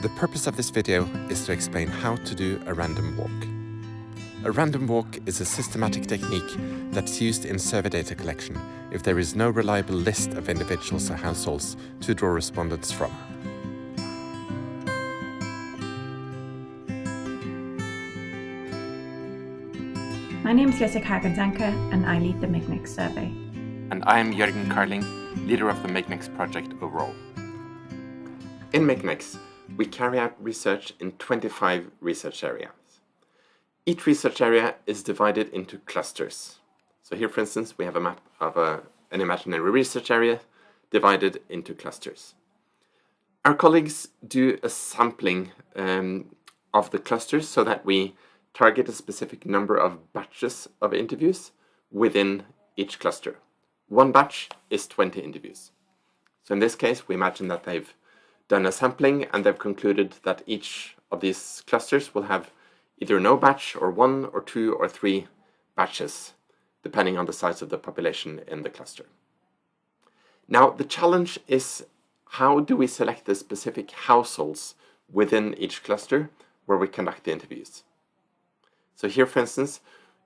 The purpose of this video is to explain how to do a random walk. A random walk is a systematic technique that's used in survey data collection if there is no reliable list of individuals or households to draw respondents from. My name is Jessica Hagensanker and I lead the MICNIX survey. And I am Jørgen Carling, leader of the MICNIX project overall. In MICNIX, we carry out research in 25 research areas. Each research area is divided into clusters. So here, for instance, we have a map of an imaginary research area divided into clusters. Our colleagues do a sampling of the clusters so that we target a specific number of batches of interviews within each cluster. One batch is 20 interviews. So in this case, we imagine that they've done a sampling and they've concluded that each of these clusters will have either no batch or one or two or three batches, depending on the size of the population in the cluster. Now, the challenge is, how do we select the specific households within each cluster where we conduct the interviews? So here, for instance,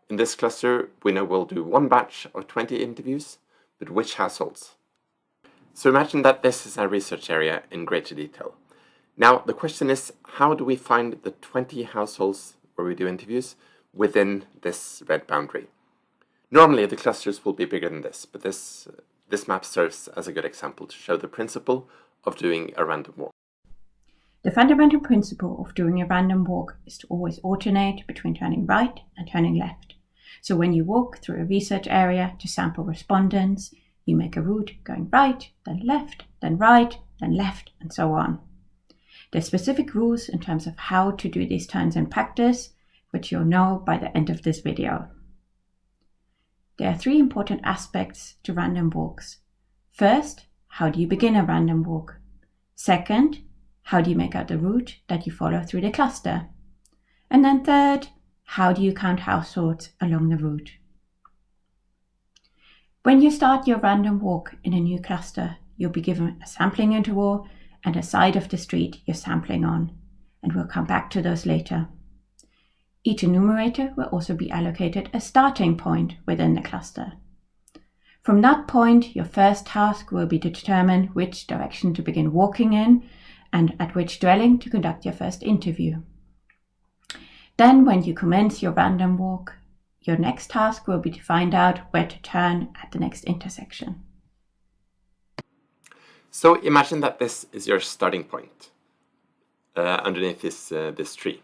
in this cluster, we know we'll do one batch of 20 interviews, but which households? So imagine that this is our research area in greater detail. Now, the question is, how do we find the 20 households where we do interviews within this red boundary? Normally, the clusters will be bigger than this, but this map serves as a good example to show the principle of doing a random walk. The fundamental principle of doing a random walk is to always alternate between turning right and turning left. So when you walk through a research area to sample respondents, you make a route going right, then left, then right, then left, and so on. There's specific rules in terms of how to do these turns in practice, which you'll know by the end of this video. There are three important aspects to random walks. First, how do you begin a random walk? Second, how do you make out the route that you follow through the cluster? And then third, how do you count households along the route? When you start your random walk in a new cluster, you'll be given a sampling interval and a side of the street you're sampling on, and we'll come back to those later. Each enumerator will also be allocated a starting point within the cluster. From that point, your first task will be to determine which direction to begin walking in and at which dwelling to conduct your first interview. Then, when you commence your random walk, your next task will be to find out where to turn at the next intersection. So imagine that this is your starting point underneath this tree.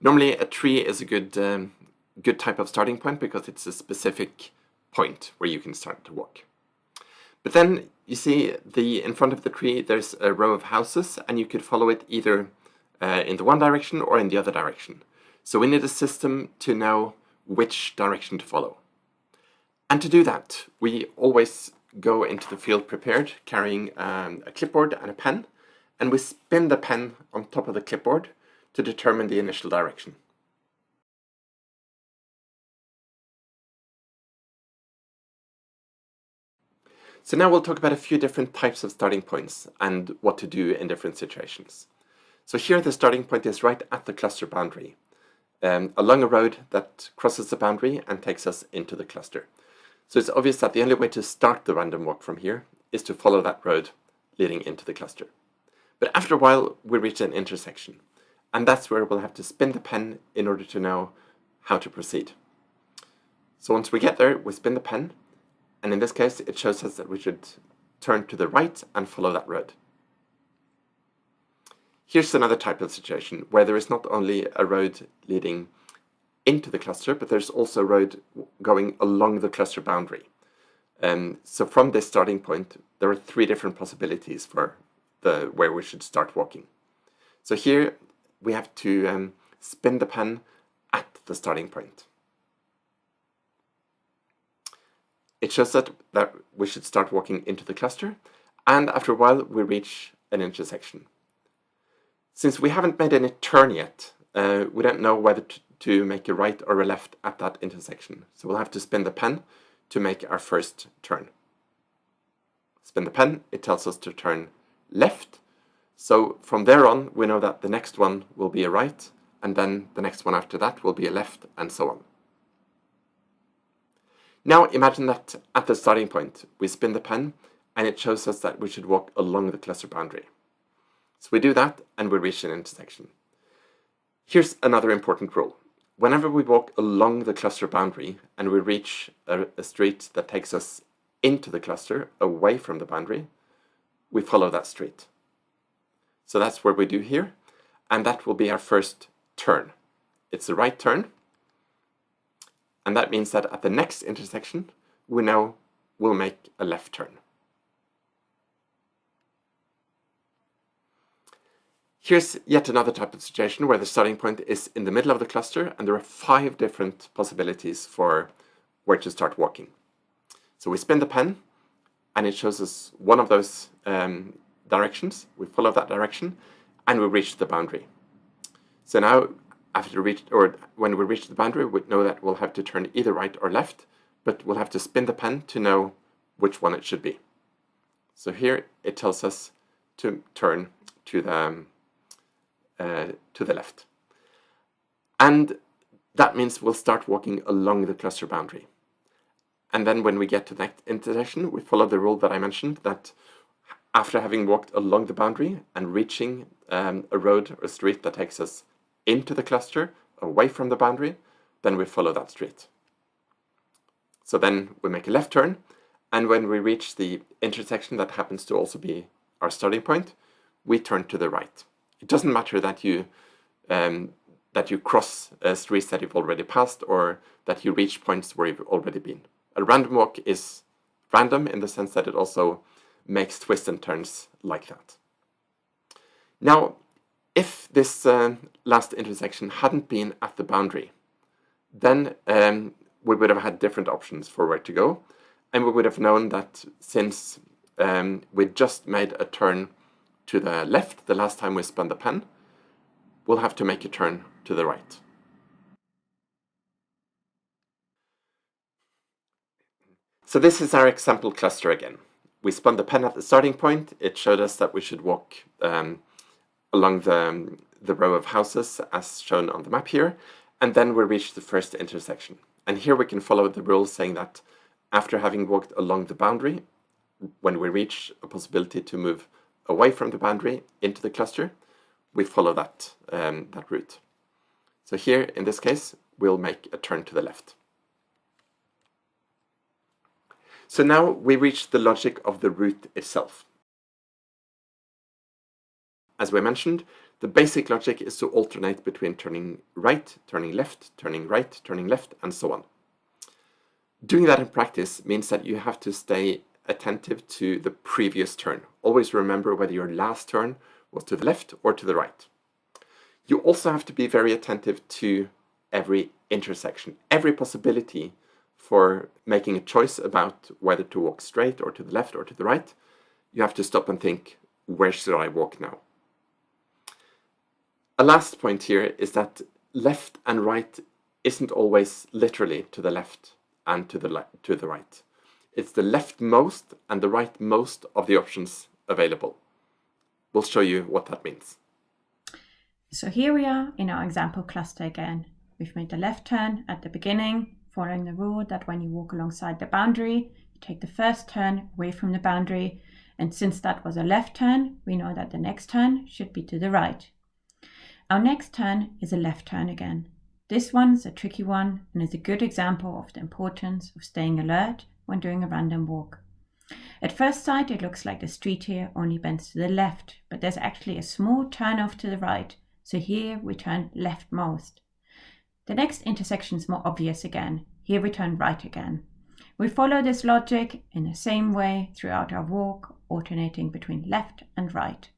Normally, a tree is a good type of starting point because it's a specific point where you can start to walk. But then you see in front of the tree, there's a row of houses, and you could follow it either in the one direction or in the other direction. So we need a system to know which direction to follow. And to do that, we always go into the field prepared, carrying a clipboard and a pen, and we spin the pen on top of the clipboard to determine the initial direction. So now we'll talk about a few different types of starting points and what to do in different situations. So here the starting point is right at the cluster boundary, along a road that crosses the boundary and takes us into the cluster. So it's obvious that the only way to start the random walk from here is to follow that road leading into the cluster. But after a while, we reach an intersection, and that's where we'll have to spin the pen in order to know how to proceed. So once we get there, we spin the pen, and in this case, it shows us that we should turn to the right and follow that road. Here's another type of situation where there is not only a road leading into the cluster, but there's also a road going along the cluster boundary. So from this starting point, there are three different possibilities for where we should start walking. So here we have to spin the pen at the starting point. It shows that we should start walking into the cluster, and after a while we reach an intersection. Since we haven't made any turn yet, we don't know whether to make a right or a left at that intersection. So we'll have to spin the pen to make our first turn. Spin the pen, it tells us to turn left. So from there on, we know that the next one will be a right, and then the next one after that will be a left, and so on. Now imagine that at the starting point, we spin the pen, and it shows us that we should walk along the cluster boundary. So we do that, and we reach an intersection. Here's another important rule. Whenever we walk along the cluster boundary, and we reach a street that takes us into the cluster, away from the boundary, we follow that street. So that's what we do here, and that will be our first turn. It's a right turn, and that means that at the next intersection, we now will make a left turn. Here's yet another type of situation where the starting point is in the middle of the cluster, and there are 5 different possibilities for where to start walking. So we spin the pen, and it shows us one of those directions. We follow that direction, and we reach the boundary. So now, when we reach the boundary, we know that we'll have to turn either right or left, but we'll have to spin the pen to know which one it should be. So here it tells us to turn to the left. And that means we'll start walking along the cluster boundary. And then when we get to that intersection, we follow the rule that I mentioned, that after having walked along the boundary and reaching a road or street that takes us into the cluster, away from the boundary, then we follow that street. So then we make a left turn, and when we reach the intersection that happens to also be our starting point, we turn to the right. It doesn't matter that you cross streets that you've already passed, or that you reach points where you've already been. A random walk is random in the sense that it also makes twists and turns like that. Now, if this last intersection hadn't been at the boundary, then we would have had different options for where to go, and we would have known that since we just made a turn to the left the last time we spun the pen, we'll have to make a turn to the right. So this is our example cluster again. We spun the pen at the starting point. It showed us that we should walk along the row of houses as shown on the map here, and then we reached the first intersection. And here we can follow the rule saying that after having walked along the boundary, when we reach a possibility to move away from the boundary into the cluster, we follow that route. So here, in this case, we'll make a turn to the left. So now we reach the logic of the route itself. As we mentioned, the basic logic is to alternate between turning right, turning left, turning right, turning left, and so on. Doing that in practice means that you have to stay attentive to the previous turn. Always remember whether your last turn was to the left or to the right. You also have to be very attentive to every intersection, every possibility for making a choice about whether to walk straight or to the left or to the right. You have to stop and think, where should I walk now? A last point here is that left and right isn't always literally to the left and to the right. It's the leftmost and the rightmost of the options available. We'll show you what that means. So here we are in our example cluster again. We've made the left turn at the beginning, following the rule that when you walk alongside the boundary, you take the first turn away from the boundary. And since that was a left turn, we know that the next turn should be to the right. Our next turn is a left turn again. This one's a tricky one and is a good example of the importance of staying alert when doing a random walk. At first sight, it looks like the street here only bends to the left, but there's actually a small turn off to the right, so here we turn leftmost. The next intersection is more obvious again. Here we turn right again. We follow this logic in the same way throughout our walk, alternating between left and right.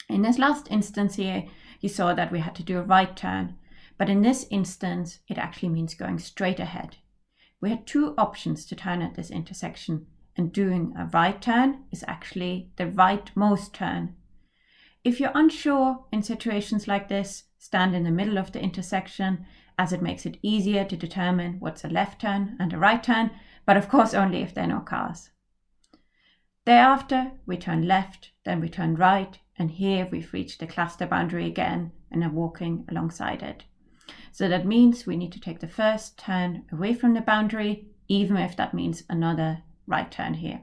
In this last instance here, you saw that we had to do a right turn, but in this instance, it actually means going straight ahead. We had 2 options to turn at this intersection, and doing a right turn is actually the rightmost turn. If you're unsure in situations like this, stand in the middle of the intersection, as it makes it easier to determine what's a left turn and a right turn, but of course only if there are no cars. Thereafter, we turn left, then we turn right, and here we've reached the cluster boundary again and are walking alongside it. So that means we need to take the first turn away from the boundary, even if that means another right turn here.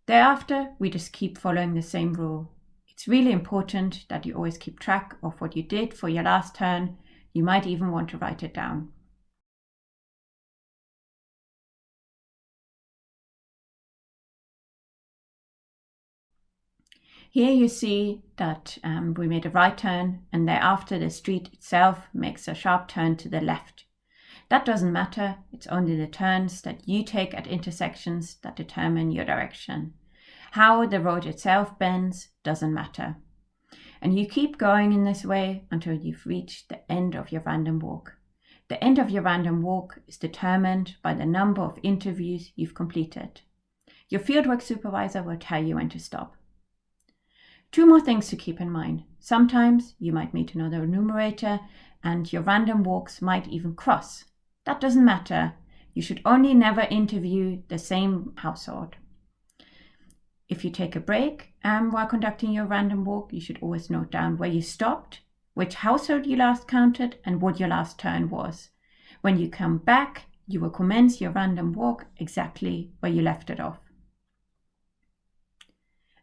Thereafter, we just keep following the same rule. It's really important that you always keep track of what you did for your last turn. You might even want to write it down. Here you see that we made a right turn, and thereafter the street itself makes a sharp turn to the left. That doesn't matter, it's only the turns that you take at intersections that determine your direction. How the road itself bends doesn't matter. And you keep going in this way until you've reached the end of your random walk. The end of your random walk is determined by the number of interviews you've completed. Your fieldwork supervisor will tell you when to stop. 2 more things to keep in mind. Sometimes you might meet another enumerator and your random walks might even cross. That doesn't matter. You should only never interview the same household. If you take a break while conducting your random walk, you should always note down where you stopped, which household you last counted, and what your last turn was. When you come back, you will commence your random walk exactly where you left it off.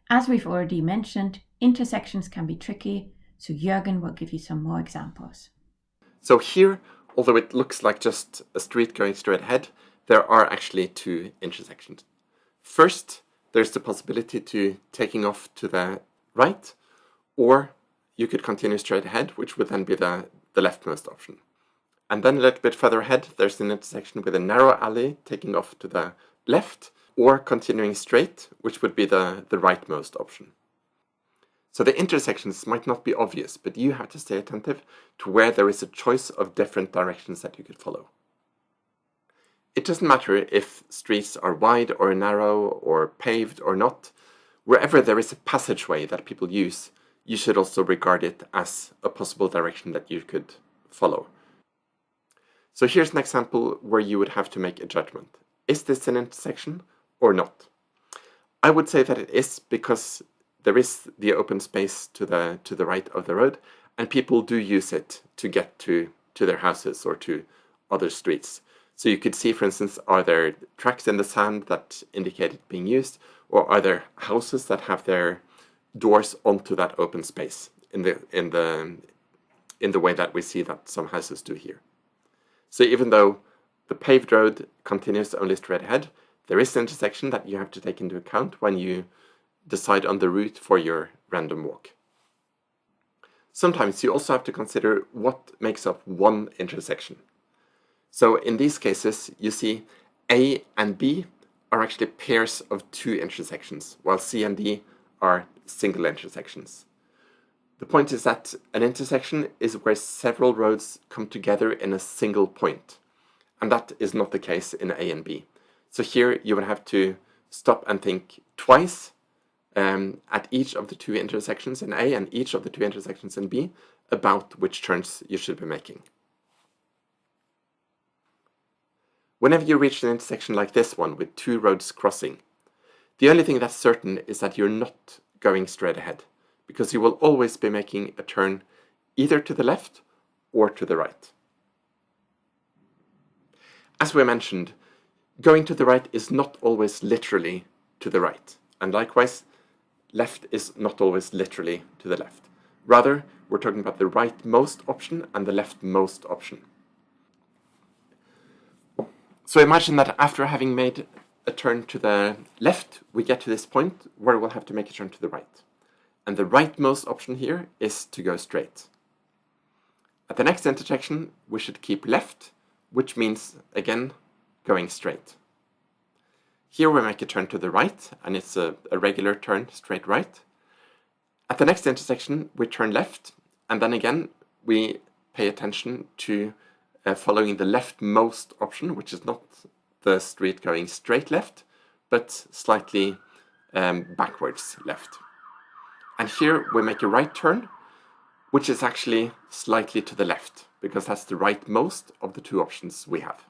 As we've already mentioned, intersections can be tricky, so Jürgen will give you some more examples. So here, although it looks like just a street going straight ahead, there are actually 2 intersections. First, there's the possibility to taking off to the right, or you could continue straight ahead, which would then be the leftmost option. And then a little bit further ahead, there's an intersection with a narrow alley taking off to the left, or continuing straight, which would be the rightmost option. So the intersections might not be obvious, but you have to stay attentive to where there is a choice of different directions that you could follow. It doesn't matter if streets are wide or narrow or paved or not. Wherever there is a passageway that people use, you should also regard it as a possible direction that you could follow. So here's an example where you would have to make a judgment. Is this an intersection or not? I would say that it is, because there is the open space to the right of the road, and people do use it to get to their houses or to other streets. So you could see, for instance, are there tracks in the sand that indicate it being used, or are there houses that have their doors onto that open space in the way that we see that some houses do here. So even though the paved road continues only straight ahead, there is an intersection that you have to take into account when you decide on the route for your random walk. Sometimes you also have to consider what makes up one intersection. So in these cases, you see A and B are actually pairs of 2 intersections, while C and D are single intersections. The point is that an intersection is where several roads come together in a single point, and that is not the case in A and B. So here you would have to stop and think twice at each of the 2 intersections in A and each of the 2 intersections in B about which turns you should be making. Whenever you reach an intersection like this one with 2 roads crossing, the only thing that's certain is that you're not going straight ahead, because you will always be making a turn either to the left or to the right. As we mentioned, going to the right is not always literally to the right, and likewise, left is not always literally to the left. Rather, we're talking about the rightmost option and the leftmost option. So imagine that after having made a turn to the left, we get to this point where we'll have to make a turn to the right. And the rightmost option here is to go straight. At the next intersection, we should keep left, which means, again, going straight. Here we make a turn to the right, and it's a regular turn, straight right. At the next intersection, we turn left, and then again, we pay attention to following the leftmost option, which is not the street going straight left, but slightly backwards left. And here we make a right turn, which is actually slightly to the left, because that's the rightmost of the 2 options we have.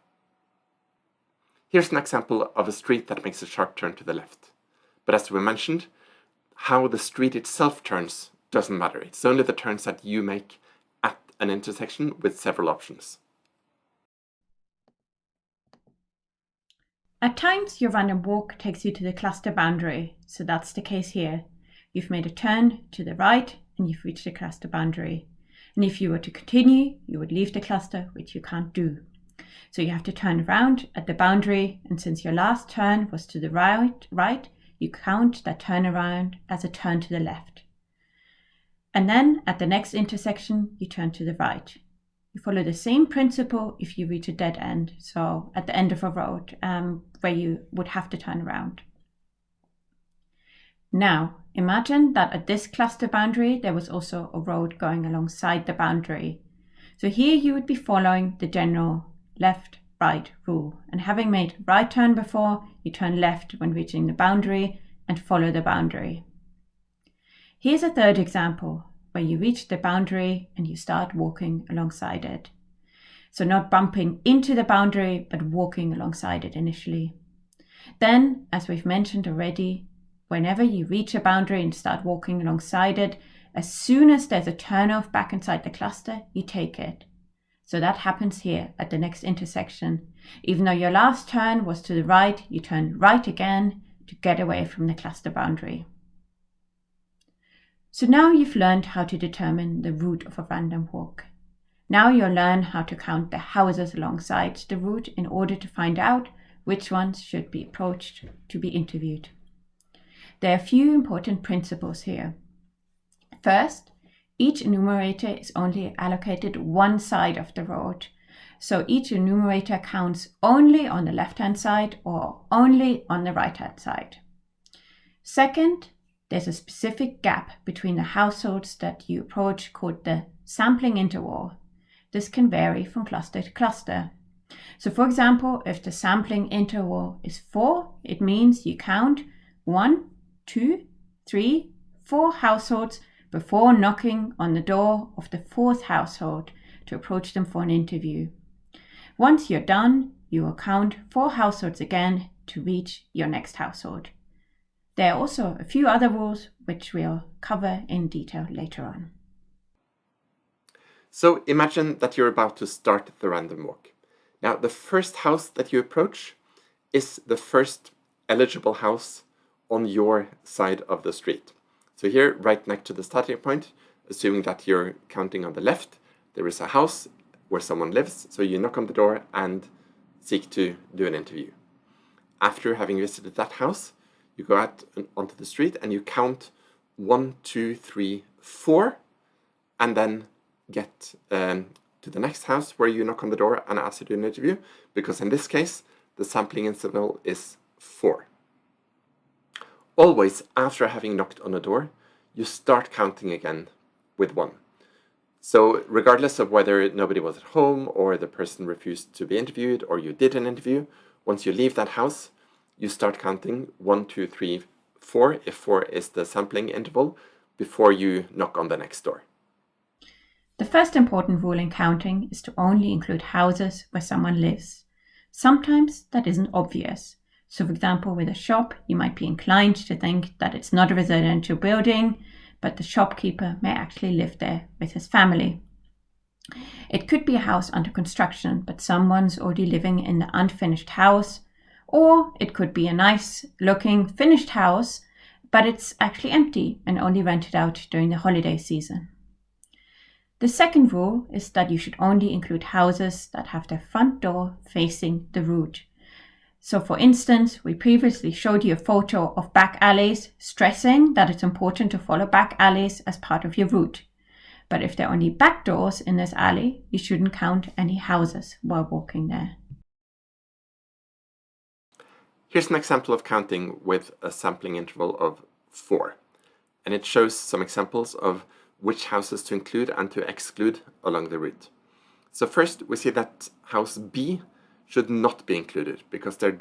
Here's an example of a street that makes a sharp turn to the left. But as we mentioned, how the street itself turns doesn't matter. It's only the turns that you make at an intersection with several options. At times, your random walk takes you to the cluster boundary, so that's the case here. You've made a turn to the right and you've reached the cluster boundary. And if you were to continue, you would leave the cluster, which you can't do. So you have to turn around at the boundary, and since your last turn was to the right, you count that turnaround as a turn to the left. And then at the next intersection, you turn to the right. You follow the same principle if you reach a dead end, so at the end of a road where you would have to turn around. Now, imagine that at this cluster boundary, there was also a road going alongside the boundary. So here you would be following the general left-right rule. And having made a right turn before, you turn left when reaching the boundary and follow the boundary. Here's a third example where you reach the boundary and you start walking alongside it. So not bumping into the boundary, but walking alongside it initially. Then, as we've mentioned already, whenever you reach a boundary and start walking alongside it, as soon as there's a turnoff back inside the cluster, you take it. So that happens here at the next intersection. Even though your last turn was to the right, you turn right again to get away from the cluster boundary. So now you've learned how to determine the route of a random walk. Now you'll learn how to count the houses alongside the route in order to find out which ones should be approached to be interviewed. There are a few important principles here. First, each enumerator is only allocated one side of the road. So each enumerator counts only on the left-hand side or only on the right-hand side. Second, there's a specific gap between the households that you approach called the sampling interval. This can vary from cluster to cluster. So for example, if the sampling interval is 4, it means you count 1, 2, 3, 4 households before knocking on the door of the 4th household to approach them for an interview. Once you're done, you will count 4 households again to reach your next household. There are also a few other rules which we'll cover in detail later on. So imagine that you're about to start the random walk. Now, the first house that you approach is the first eligible house on your side of the street. So here, right next to the starting point, assuming that you're counting on the left, there is a house where someone lives, so you knock on the door and seek to do an interview. After having visited that house, you go out onto the street and you count 1, 2, 3, 4, and then get to the next house where you knock on the door and ask to do an interview, because in this case, the sampling interval is 4. Always, after having knocked on a door, you start counting again with 1. So regardless of whether nobody was at home or the person refused to be interviewed or you did an interview, once you leave that house, you start counting 1, 2, 3, 4, if 4 is the sampling interval, before you knock on the next door. The first important rule in counting is to only include houses where someone lives. Sometimes that isn't obvious. So for example, with a shop, you might be inclined to think that it's not a residential building, but the shopkeeper may actually live there with his family. It could be a house under construction, but someone's already living in the unfinished house, or it could be a nice looking finished house, but it's actually empty and only rented out during the holiday season. The second rule is that you should only include houses that have their front door facing the route. So for instance, we previously showed you a photo of back alleys, stressing that it's important to follow back alleys as part of your route. But if there are only back doors in this alley, you shouldn't count any houses while walking there. Here's an example of counting with a sampling interval of 4. And it shows some examples of which houses to include and to exclude along the route. So first, we see that house B should not be included because their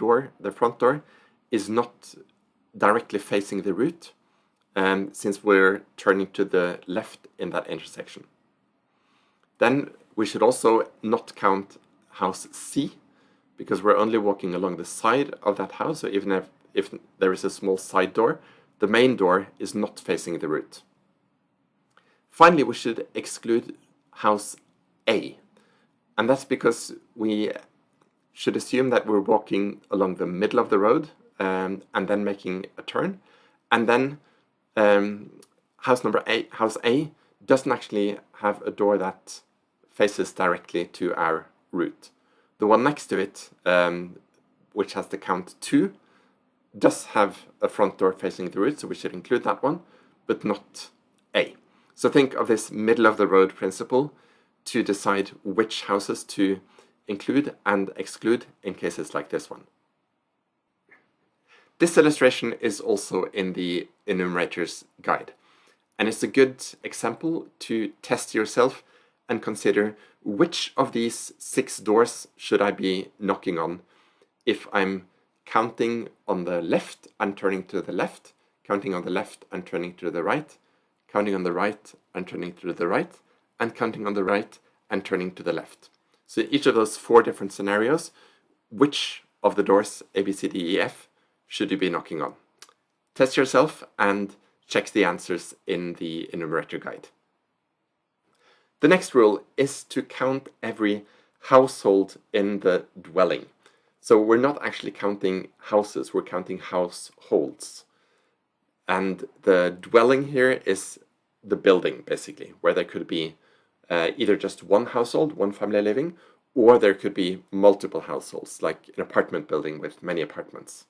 front door is not directly facing the route, since we're turning to the left in that intersection. Then we should also not count house C, because we're only walking along the side of that house, so even if there is a small side door, the main door is not facing the route. Finally, we should exclude house A, and that's because we should assume that we're walking along the middle of the road and then making a turn, and then house A doesn't actually have a door that faces directly to our route. The one next to it, which has the count 2, does have a front door facing the route, so we should include that one, but not A. So think of this middle of the road principle to decide which houses to include and exclude in cases like this one. This illustration is also in the enumerator's guide, and it's a good example to test yourself and consider which of these 6 doors should I be knocking on if I'm counting on the left and turning to the left, counting on the left and turning to the right, counting on the right and turning to the right, and counting on the right and turning to the left. So each of those 4 different scenarios, which of the doors A, B, C, D, E, F should you be knocking on? Test yourself and check the answers in the enumerator guide. The next rule is to count every household in the dwelling. So we're not actually counting houses, we're counting households. And the dwelling here is the building, basically, where there could be either just one household, one family living, or there could be multiple households, like an apartment building with many apartments.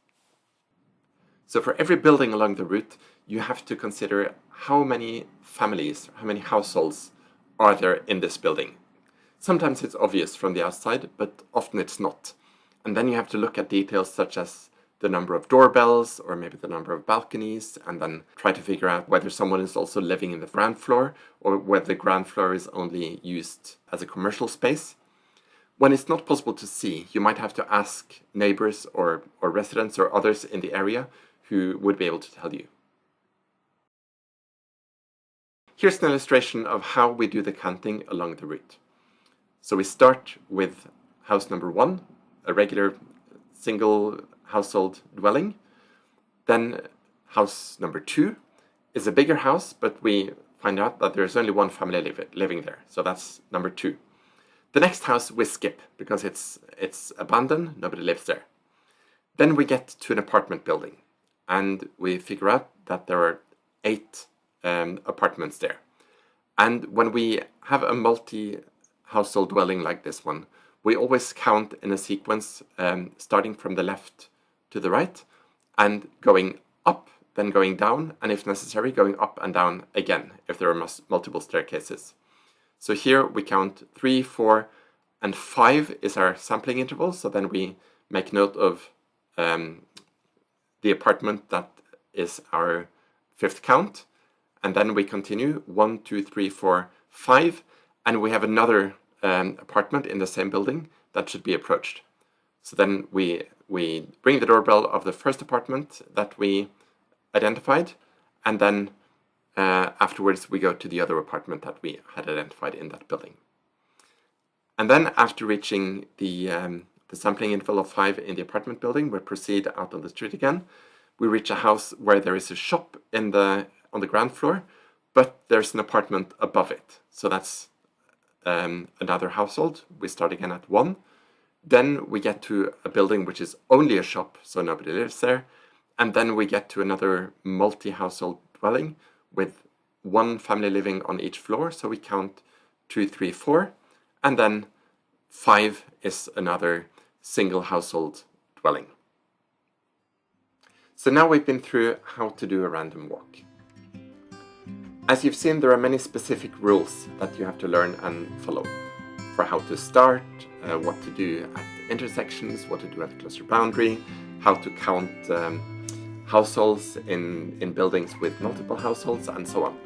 So for every building along the route, you have to consider how many families, how many households are there in this building. Sometimes it's obvious from the outside, but often it's not. And then you have to look at details such as the number of doorbells or maybe the number of balconies, and then try to figure out whether someone is also living in the ground floor or whether the ground floor is only used as a commercial space. When it's not possible to see, you might have to ask neighbors or residents or others in the area who would be able to tell you. Here's an illustration of how we do the counting along the route. So we start with house number 1, a regular single household dwelling. Then house number 2 is a bigger house, but we find out that there's only one family living there. So that's number 2. The next house we skip because it's abandoned, nobody lives there. Then we get to an apartment building and we figure out that there are 8 apartments there. And when we have a multi-household dwelling like this one, we always count in a sequence starting from the left to the right and going up, then going down, and if necessary, going up and down again if there are multiple staircases. So here we count 3, 4, and 5 is our sampling interval. So then we make note of the apartment that is our 5th count. And then we continue 1, 2, 3, 4, 5. And we have another apartment in the same building that should be approached. So then we ring the doorbell of the first apartment that we identified. And then afterwards, we go to the other apartment that we had identified in that building. And then after reaching the sampling interval of 5 in the apartment building, we proceed out on the street again. We reach a house where there is a shop on the ground floor, but there's an apartment above it. So that's another household. We start again at 1. Then we get to a building which is only a shop, so nobody lives there. And then we get to another multi-household dwelling with 1 family living on each floor. So we count 2, 3, 4. And then 5 is another single household dwelling. So now we've been through how to do a random walk. As you've seen, there are many specific rules that you have to learn and follow for how to start, what to do at intersections, what to do at the cluster boundary, how to count households in buildings with multiple households, and so on.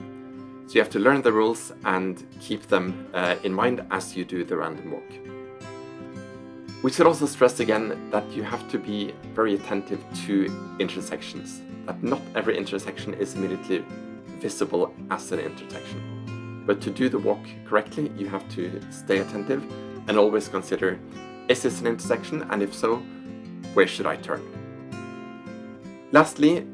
So you have to learn the rules and keep them in mind as you do the random walk. We should also stress again that you have to be very attentive to intersections, that not every intersection is immediately visible as an intersection. But to do the walk correctly, you have to stay attentive and always consider, is this an intersection? And if so, where should I turn? Lastly,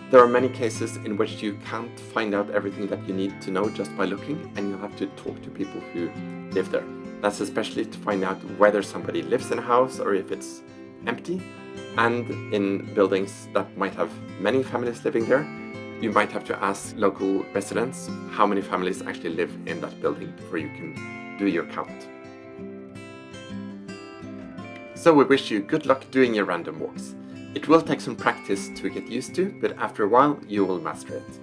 There are many cases in which you can't find out everything that you need to know just by looking, and you'll have to talk to people who live there. That's especially to find out whether somebody lives in a house or if it's empty. And in buildings that might have many families living there, you might have to ask local residents how many families actually live in that building before you can do your count. So we wish you good luck doing your random walks. It will take some practice to get used to, but after a while you will master it.